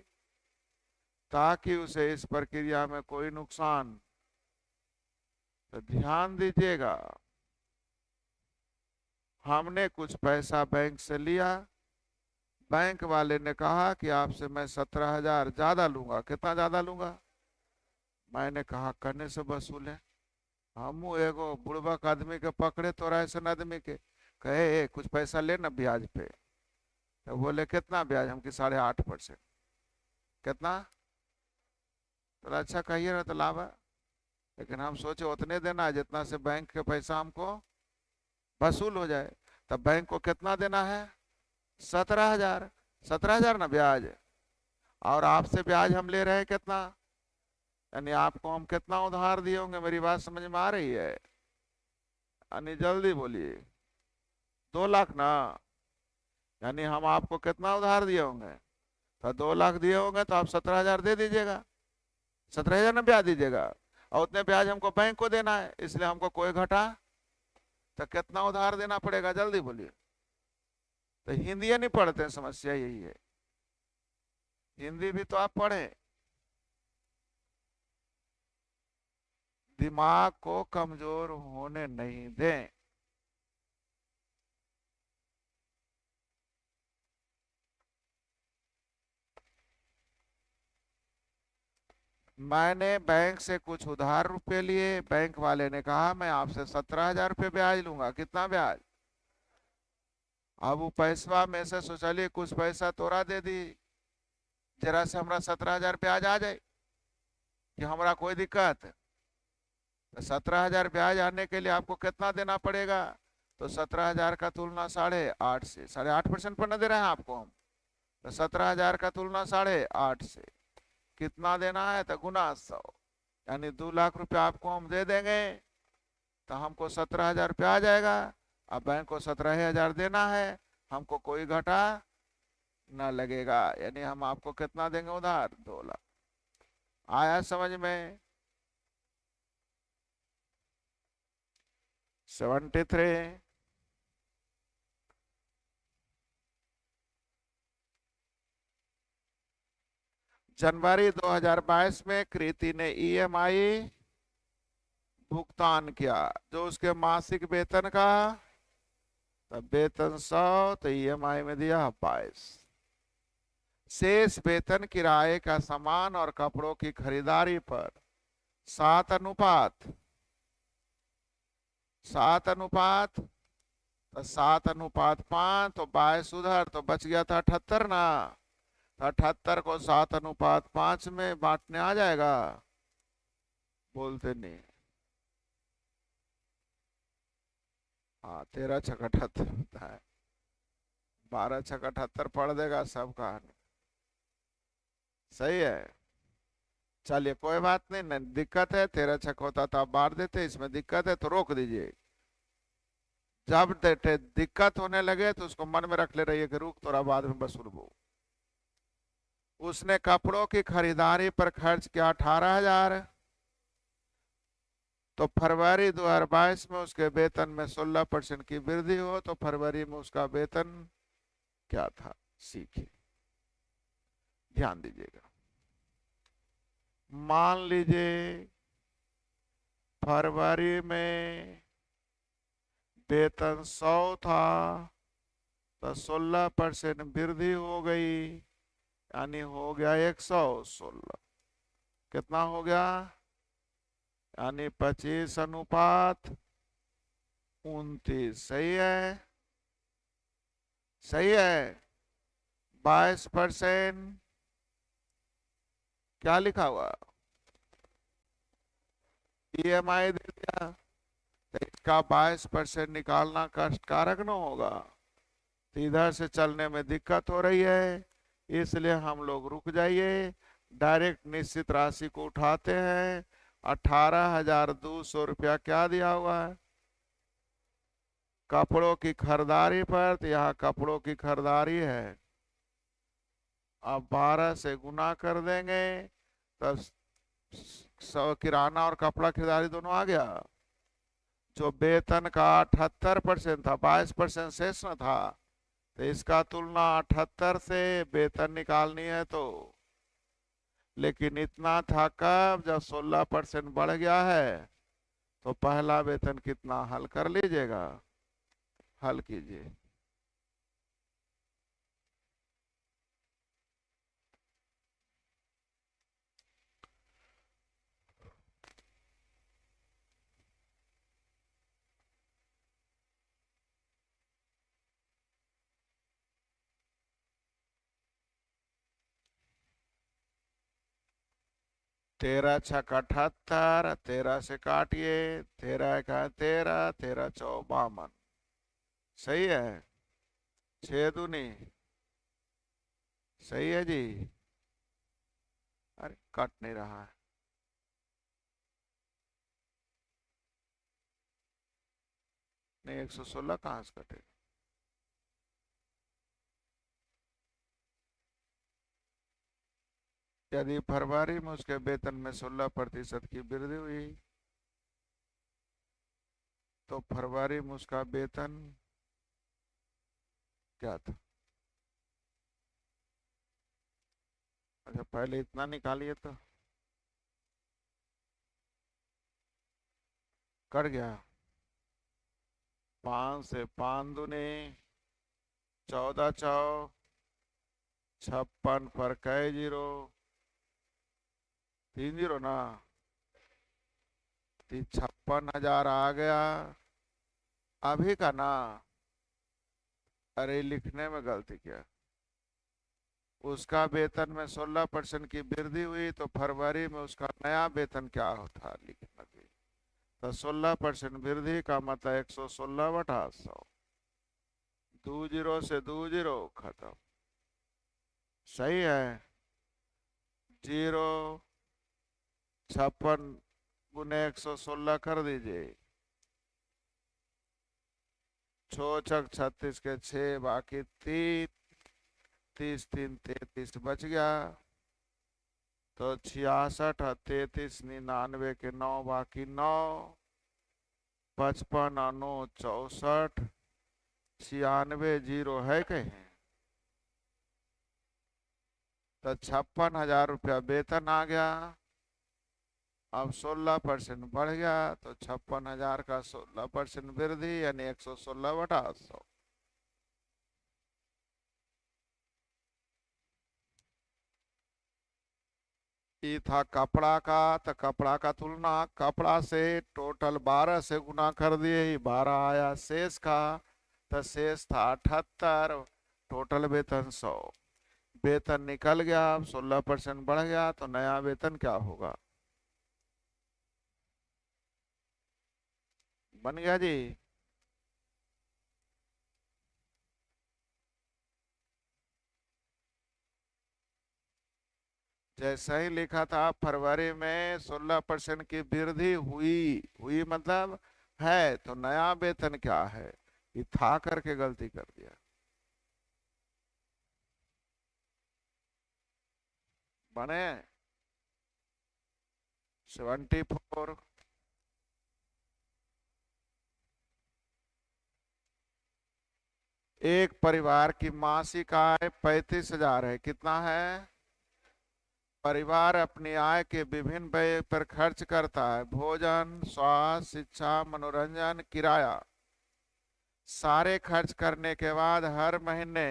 ताकि उसे इस प्रक्रिया में कोई नुकसान। तो ध्यान दीजिएगा, हमने कुछ पैसा बैंक से लिया, बैंक वाले ने कहा कि आपसे मैं 17,000 ज्यादा लूंगा। कितना ज्यादा लूंगा? मैंने कहा करने से वसूले। हम एगो बुड़बक आदमी के पकड़े तो ऐसा आदमी के कहे कुछ पैसा लेना ब्याज पे, तो बोले कितना ब्याज? हम कि 8.5%। कितना? तो अच्छा कहिए ना, तो लाभ है। लेकिन हम सोचे उतने देना है जितना से बैंक के पैसा हमको वसूल हो जाए। तब बैंक को कितना देना है? 17,000। 17,000 ना ब्याज, और आपसे ब्याज हम ले रहे हैं कितना? यानी आपको हम कितना उधार दिए होंगे? मेरी बात समझ में आ रही है? यानी जल्दी बोलिए। 2 लाख ना? यानी हम आपको कितना उधार दिए होंगे? तो 2 लाख दिए होंगे, तो आप 17,000 दे दीजिएगा। 17,000 ना ब्याज दीजिएगा, और उतने ब्याज हमको बैंक को देना है, इसलिए हमको कोई घटा। तो कितना उधार देना पड़ेगा? जल्दी बोलिए। तो हिंदी नहीं पढ़ते हैं, समस्या यही है। हिंदी भी तो आप पढ़े। दिमाग को कमजोर होने नहीं दें। मैंने बैंक से कुछ उधार रुपए लिए, बैंक वाले ने कहा मैं आपसे 17,000 रुपये ब्याज लूंगा। कितना ब्याज? अब वो पैसा में से सोचलिए कुछ पैसा तोरा दे दी, जरा से हमरा 17,000 ब्याज आ जाए कि हमरा कोई दिक्कत। तो 17,000 ब्याज आने के लिए आपको कितना देना पड़ेगा? तो 17,000 का तुलना 8.5 से, 8.5% पर न दे रहे हैं आपको हम, तो 17,000 का तुलना 8.5 से कितना देना है? तो गुना 100, यानी 2 लाख रुपया आपको हम दे देंगे, तो हमको 17,000 रुपया आ जाएगा। अब बैंक को 17,000 देना है, हमको कोई घाटा न लगेगा, यानी हम आपको कितना देंगे उधार? 2 लाख। आया समझ में? 73। जनवरी 2022 में कृति ने ईएमआई भुगतान किया जो उसके मासिक वेतन का, तब वेतन 100 तो ईएमआई में दिया 22। शेष वेतन किराए का सामान और कपड़ों की खरीदारी पर 7 अनुपात 7 अनुपात, तो 7 अनुपात 5, तो 22 उधर, तो बच गया था 78 ना। 78 को 7 अनुपात 5 में बांटने आ जाएगा? बोलते नहीं। हाँ, 13 छक 78 होता है, 12 छक 78 पढ़ देगा सब कहानी। सही है। चलिए कोई बात नहीं, दिक्कत है 13 छक होता तो आप बांट देते, इसमें दिक्कत है तो रोक दीजिए। जब दिक्कत होने लगे तो उसको मन में रख ले रही है कि रुक थोड़ा बाद में वसूलबो। उसने कपड़ों की खरीदारी पर खर्च किया 18,000, तो फरवरी 2022 में उसके वेतन में 16% की वृद्धि हो, तो फरवरी में उसका वेतन क्या था? सीखिए, ध्यान दीजिएगा। मान लीजिए फरवरी में वेतन 100 था, तो 16% वृद्धि हो गई, यानी हो गया 116। कितना हो गया? यानी 25 अनुपात 29। सही है, सही है। 22% क्या लिखा हुआ? ईएमआई दे दिया, तो इसका 22% निकालना कष्टकारक न होगा, तो इधर से चलने में दिक्कत हो रही है, इसलिए हम लोग रुक जाइए, डायरेक्ट निश्चित राशि को उठाते हैं। 18,200 रुपया क्या दिया हुआ है? कपड़ों की खरीदारी पर, तो यहाँ कपड़ों की खरीदारी है, अब 12 से गुना कर देंगे, तब 100 किराना और कपड़ा खरीदारी दोनों आ गया। जो वेतन का 78% था, 22% शेष न था, तो इसका तुलना 78 से वेतन निकालनी है तो, लेकिन इतना था कब? जब 16% बढ़ गया है। तो पहला वेतन कितना हल कर लीजिएगा, हल कीजिए। तेरह छक 78, 13 से काटिए, 13 का 13, 13 चौ 52। सही है। 6 दूनी। सही है जी। अरे कट नहीं रहा है। नहीं, 116 कहाँ से कटेगा? यदि फरवरी में उसके वेतन में 16% की वृद्धि हुई, तो फरवरी में उसका वेतन क्या था? अच्छा, पहले इतना निकालिए तो कट गया। 5 से 5 दूनी 14 चौ 56 पर कै जीरो? 3 जीरो ना, 56,000 आ गया अभी का ना। अरे लिखने में गलती क्या, उसका वेतन में 16% की वृद्धि हुई तो फरवरी में उसका नया वेतन क्या होता लिखना चाहिए। तो 16% वृद्धि का मतलब 116/100, 20 से 20 खत्म। सही है। 0 56 × 116 कर दीजिए। 6 × 6 = 36 के 6 बाकी 3, 30 3 33 बच गया। तो 66 और 33 99 के 9 बाकी 9, 55 और 9 64, 96 जीरो है कहीं। तो 56,000 रुपया वेतन आ गया। अब 16% बढ़ गया तो 56,000 का 16% वृद्धि यानी 116/100। ये था कपड़ा का। तो कपड़ा का तुलना कपड़ा से टोटल 12 से गुना कर दिए, ही 12 आया शेष का। तो शेष था 78, टोटल वेतन 100। वेतन निकल गया, अब 16% बढ़ गया तो नया वेतन क्या होगा। बन गया जी। जैसे ही लिखा था फरवरी में 16% की वृद्धि हुई, हुई मतलब है, तो नया वेतन क्या है, ये था करके गलती कर दिया। बने 74। एक परिवार की मासिक आय 35,000 है। कितना है। परिवार अपनी आय के विभिन्न व्यय पर खर्च करता है। भोजन, स्वास्थ्य, शिक्षा, मनोरंजन, किराया। सारे खर्च करने के बाद हर महीने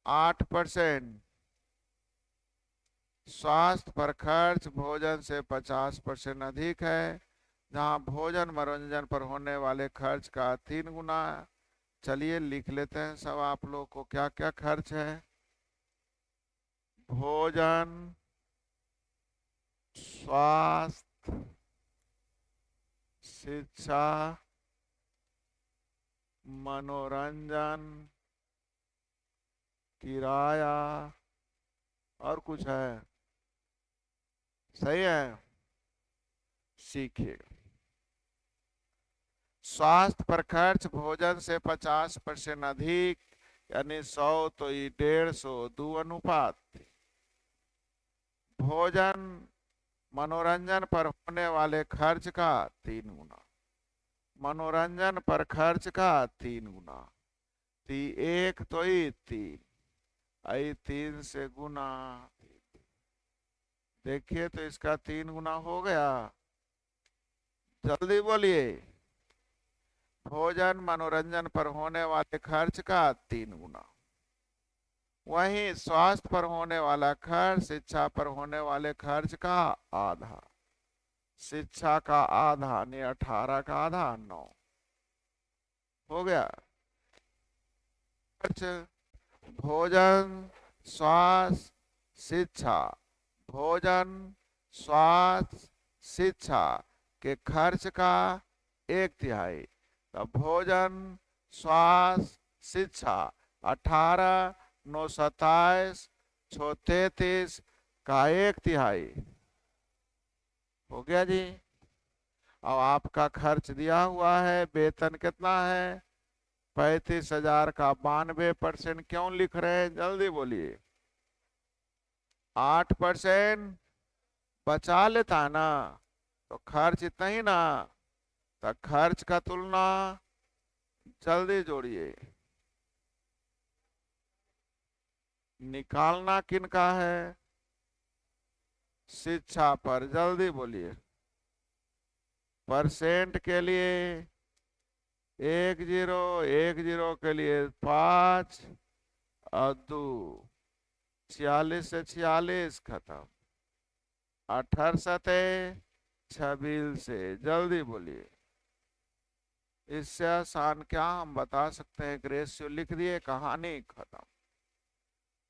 8% स्वास्थ्य पर खर्च भोजन से 50% अधिक है। जहां भोजन मनोरंजन पर होने वाले खर्च का 3 गुना। चलिए लिख लेते हैं सब आप लोग को क्या क्या खर्च है। भोजन, स्वास्थ्य, शिक्षा, मनोरंजन, किराया, और कुछ है। सही है। सीखिए। स्वास्थ्य पर खर्च भोजन से 50% अधिक यानी 100, तो ये 150 दो अनुपात। भोजन मनोरंजन पर होने वाले खर्च का 3 गुना। मनोरंजन पर खर्च का 3 गुना। एक तो ही 3, आई 3 से गुना। देखिए तो इसका 3 गुना हो गया। जल्दी बोलिए। भोजन मनोरंजन पर होने वाले खर्च का 3 गुना। वहीं स्वास्थ्य पर होने वाला खर्च शिक्षा पर होने वाले खर्च का आधा। शिक्षा का आधा यानी 18 का आधा 9 हो गया। खर्च भोजन, स्वास्थ्य, शिक्षा। भोजन, स्वास्थ्य, शिक्षा के खर्च का 1/3। तो भोजन, स्वास्थ्य, शिक्षा 18, 9 27, 6 33 का 1/3 हो गया जी। अब आपका खर्च दिया हुआ है। वेतन कितना है 35,000 का 92% क्यों लिख रहे हैं जल्दी बोलिए। 8% बचा लेता है ना, तो खर्च इतना ही ना। तो खर्च का तुलना जल्दी जोड़िए। निकालना किन का है। शिक्षा पर जल्दी बोलिए। परसेंट के लिए 10, 10 के लिए 5 और 2, 46 से 46 खत्म। 18 26 से जल्दी बोलिए। इससे आसान क्या हम बता सकते हैं? रेशियो लिख दिए, कहानी खत्म।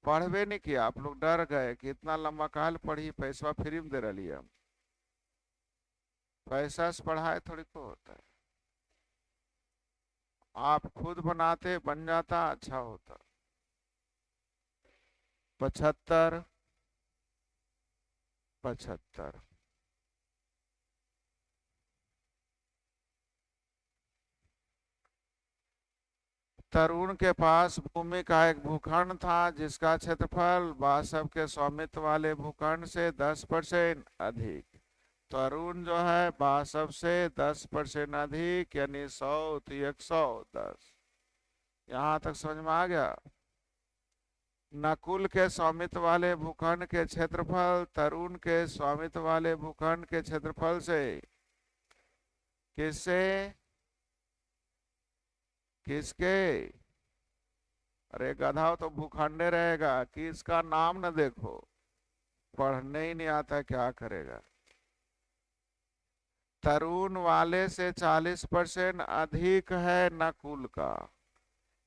पढ़वे नहीं किया, आप लोग डर गए कि इतना लंबा काल पढ़ी, पैसा फ्री में दे रही हम। पैसा से पढ़ाए थोड़ी को होता है। आप खुद बनाते बन जाता, अच्छा होता। 75, 75। तरुण के पास भूमि का एक भूखंड था जिसका क्षेत्रफल बासव के स्वामित्व वाले भूखंड से 10% अधिक। तरुण जो है बासव से 10% अधिक, यानी 100 तो 110। यहाँ तक समझ में आ गया? नकुल के स्वामित्व वाले भूखंड के क्षेत्रफल तरुण के स्वामित्व वाले भूखंड के क्षेत्रफल से किससे, किसके? अरे गधाओ, तो भूखंडे रहेगा कि इसका नाम न देखो, पढ़ने ही नहीं आता, क्या करेगा। तरुण वाले से 40% अधिक है नकुल का,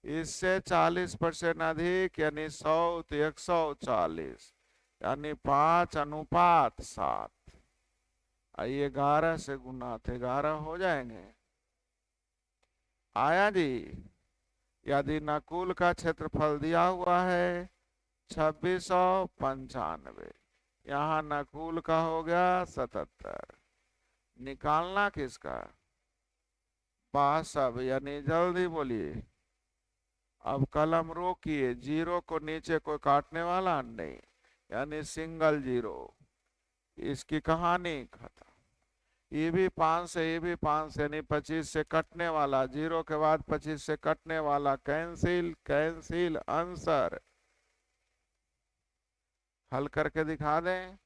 इससे 40% अधिक, यानी 100 तो 140, यानी 5:7। आइए 11 से गुना थे, 11 हो जाएंगे। आया जी? यदि नकुल का क्षेत्रफल दिया हुआ है 2695, यहाँ नकुल का हो गया 77, निकालना किसका? बासव, यानी जल्दी बोलिए। अब कलम रोकिए, जीरो को नीचे कोई काटने वाला नहीं, यानी सिंगल जीरो। इसकी कहानी खत्म। ये भी 5 से, ये भी 5 से, यानी 25 से कटने वाला, जीरो के बाद 25 से कटने वाला, कैंसिल कैंसिल, आंसर। हल करके दिखा दें,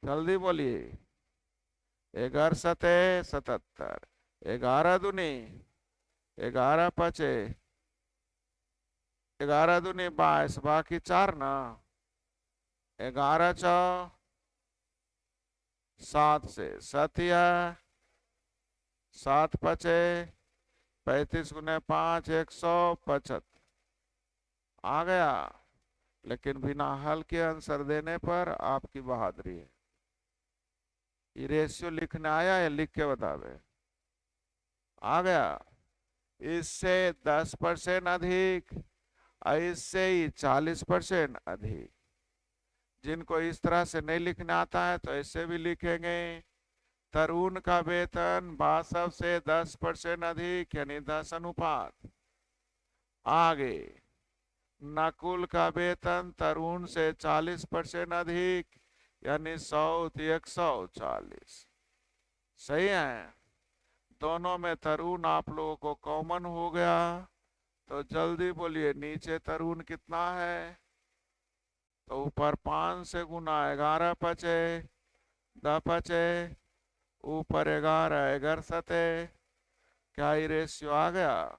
जल्दी बोलिए। 11 सते 77, 11 दूनी 11 पचे 11 दूनी 22, बाकी 4 ना। 11 चौ 7 से सतिया, 7 पचे 35 गुने 5, 175 आ गया। लेकिन बिना हल के आंसर देने पर आपकी बहादुरी है। ये रेशियो लिखने आया है, लिख के बतावे। आ गया? इससे 10% अधिक, इससे ही 40% अधिक। जिनको इस तरह से नहीं लिखना आता है तो ऐसे भी लिखेंगे। तरुण का वेतन बासव से 10% अधिक, यानी 10 अनुपात। आगे, नकुल का वेतन तरुण से 40% अधिक, यानी 100 तो 140। सही है? दोनों में तरुण आप लोगों को कॉमन हो गया, तो जल्दी बोलिए नीचे तरुण कितना है? तो ऊपर 5 से गुना, 11 पचे 10 पचे, ऊपर 11 11 सते। क्या ये रेशियो आ गया?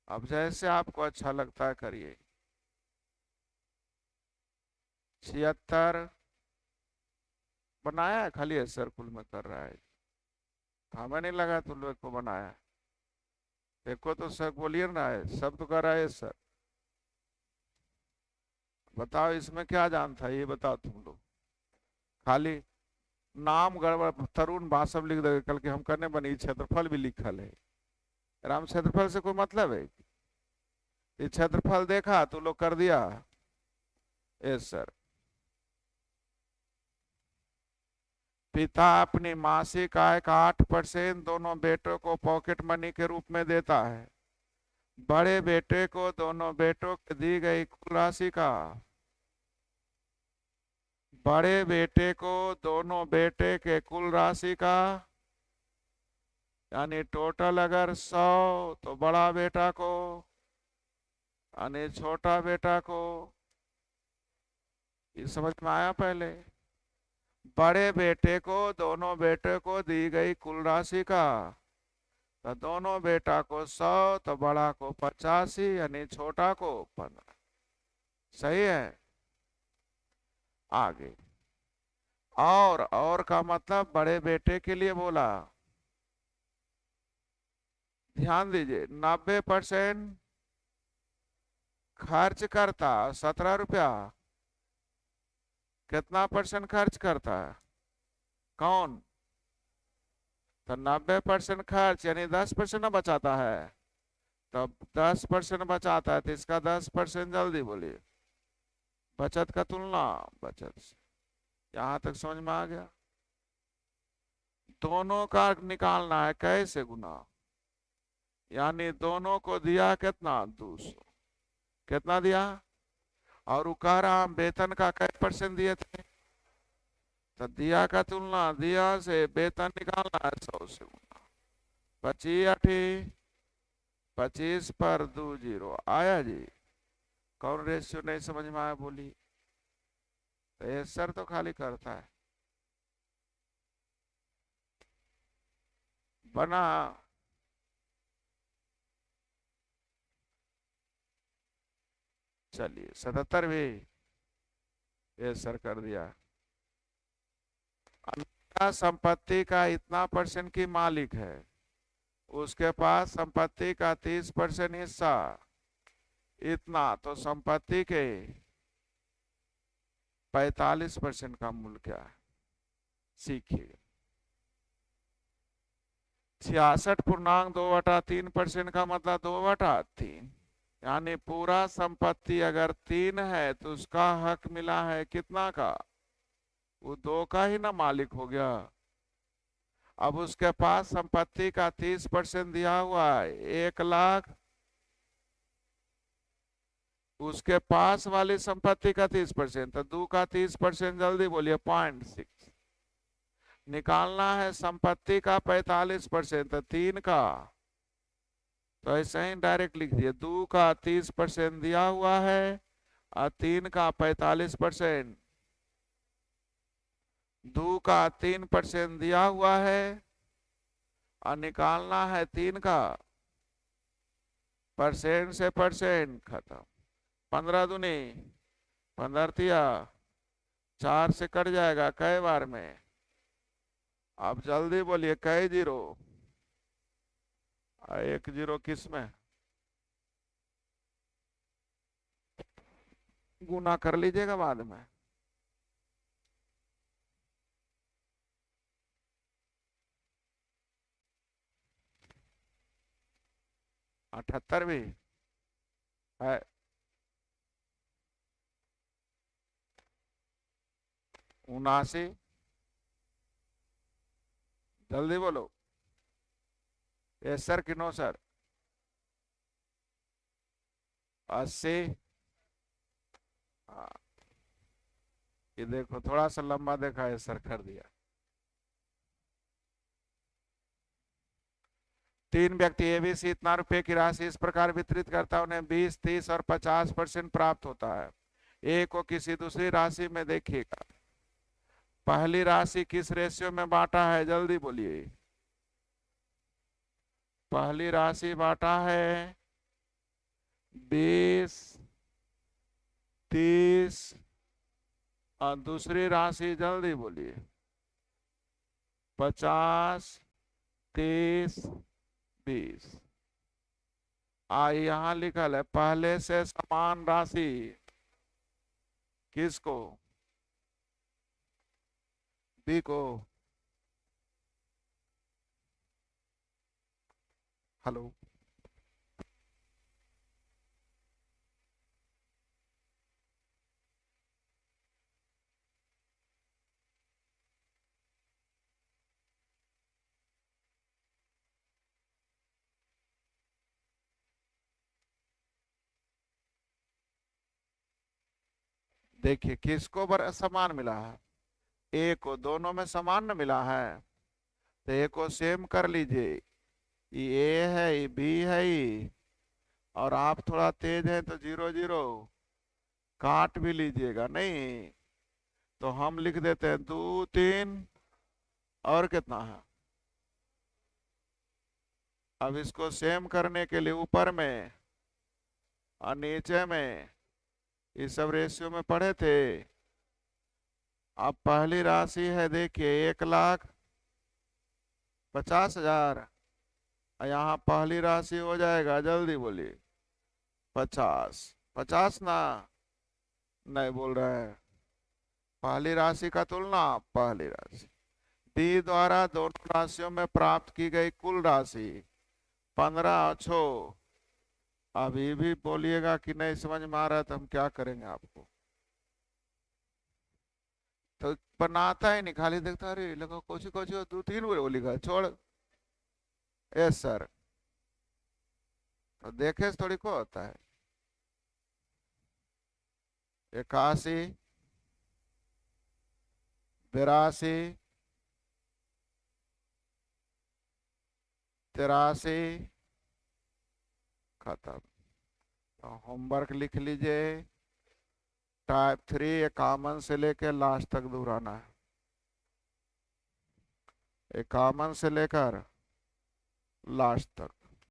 अब जैसे आपको अच्छा लगता है करिए। 76 बनाया है, खाली सर्कुल में कर रहा है। हमें नहीं लगा तुम लोग को बनाया। देखो तो सर बोलिए ना, है सब तो कर रहा है सर। बताओ इसमें क्या जान था, ये बताओ तुम लोग। खाली नाम गड़बड़, तरुण बासव लिख दोगे, कल के हम करने बनी क्षेत्रफल भी लिखल है। राम, क्षेत्रफल से कोई मतलब है? ये क्षेत्रफल देखा तो लोग कर दिया। Yes sir. पिता अपनी मासिक आय का 8% दोनों बेटों को पॉकेट मनी के रूप में देता है। बड़े बेटे को दोनों बेटों को दी गई कुल राशि का, बड़े बेटे को दोनों बेटे के कुल राशि का, यानी टोटल अगर 100 तो बड़ा बेटा को, यानी छोटा बेटा को। ये समझ में आया? पहले बड़े बेटे को दोनों बेटे को दी गई कुल राशि का, तो दोनों बेटा को 100 तो बड़ा को 85, यानी छोटा को 15। सही है? आगे, और का मतलब बड़े बेटे के लिए बोला, ध्यान दीजिए, 90% खर्च करता 17 रुपया, कितना परसेंट खर्च करता है? कौन? तो 90% खर्च यानी 10% ना बचाता है, तब 10% बचाता है तो इसका 10% जल्दी बोलिए। बचत का तुलना बचत से। यहां तक समझ में आ गया? दोनों का निकालना है कैसे गुना, यानी दोनों को दिया कितना 200, कितना दिया? और वो कह रहा हम वेतन का कै परसेंट दिए थे, तो दिया का तुलना दिया से वेतन निकालना है 100 से गुना। 25 अठी 25 पर 2 जीरो आया जी। कौन रेशियो नहीं समझ में आया बोली? तो ये सर तो खाली करता है। बना। चलिए 77 भी ये सर कर दिया। अन्य संपत्ति का इतना परसेंट की मालिक है, उसके पास संपत्ति का 30% हिस्सा, इतना तो संपत्ति के 45% का मूल्य क्या है? सीखिए। 66.2/3% का मतलब 2/3, यानी पूरा संपत्ति अगर 3 है तो उसका हक मिला है कितना का? वो 2 का ही ना मालिक हो गया। अब उसके पास संपत्ति का 30% दिया हुआ है 1 लाख, उसके पास वाली संपत्ति का 30%, तो 2 का 30% जल्दी बोलिए 0.6। निकालना है संपत्ति का 45%, तो 3 का, तो ऐसे ही डायरेक्ट लिख दिए 2 का 30% दिया हुआ है और 3 का 45%। 2 का 3% दिया हुआ है और निकालना है 3 का परसेंट से परसेंट खत्म। 15 दूनी 15 तिया 4 से कट जाएगा कई बार में। आप जल्दी बोलिए कई जीरो? 1 जीरो किस में? गुना कर लीजिएगा बाद में। अठहत्तर भी है। 79, जल्दी बोलो। यस सर कि नो सर? 80। हाँ, ये देखो थोड़ा सा लंबा देखा है सर, कर दिया। 3 व्यक्ति एबीसी इतना रुपए की राशि इस प्रकार वितरित करता है, उन्हें 20, 30 और 50% प्राप्त होता है। ए को किसी दूसरी राशि में देखिएगा। पहली राशि किस रेशियो में बांटा है जल्दी बोलिए। पहली राशि बांटा है 20, 30 और दूसरी राशि जल्दी बोलिए 50, 30, 20। यहाँ लिखल है पहले से समान राशि किसको? बी को। हेलो। देखिए किसको समान मिला है? ए को। दोनों में समान न मिला है तो ए को सेम कर लीजिए। ये ए है, ये बी है, ये और आप थोड़ा तेज हैं तो 0 0 काट भी लीजिएगा। नहीं तो हम लिख देते हैं 2 3 और कितना है? अब इसको सेम करने के लिए ऊपर में और नीचे में ये सब रेशियो में पढ़े थे। अब पहली राशि है देखिए 1,50,000 यहाँ पहली राशि हो जाएगा, जल्दी बोलिए। 50। 50 ना, नहीं बोल रहा है। पहली राशि का तुलना, पहली राशि। डी द्वारा दोनों राशियों में प्राप्त की गई कुल राशि 15 छो। अभी भी बोलिएगा कि नहीं समझ में आ रहा है तो हम क्या करेंगे आपको। तो बनाता ही नहीं, खाली देखता अरे लगा कोची कोची 2 3 वो लिखा छोड़। Yes sir. तो देखे थोड़ी को होता है। 81, 82, 83, खत्म। तो होमवर्क लिख लीजिए। टाइप 3 कॉमन से लेकर लास्ट तक दोहराना है, कॉमन से लेकर लास्ट तक।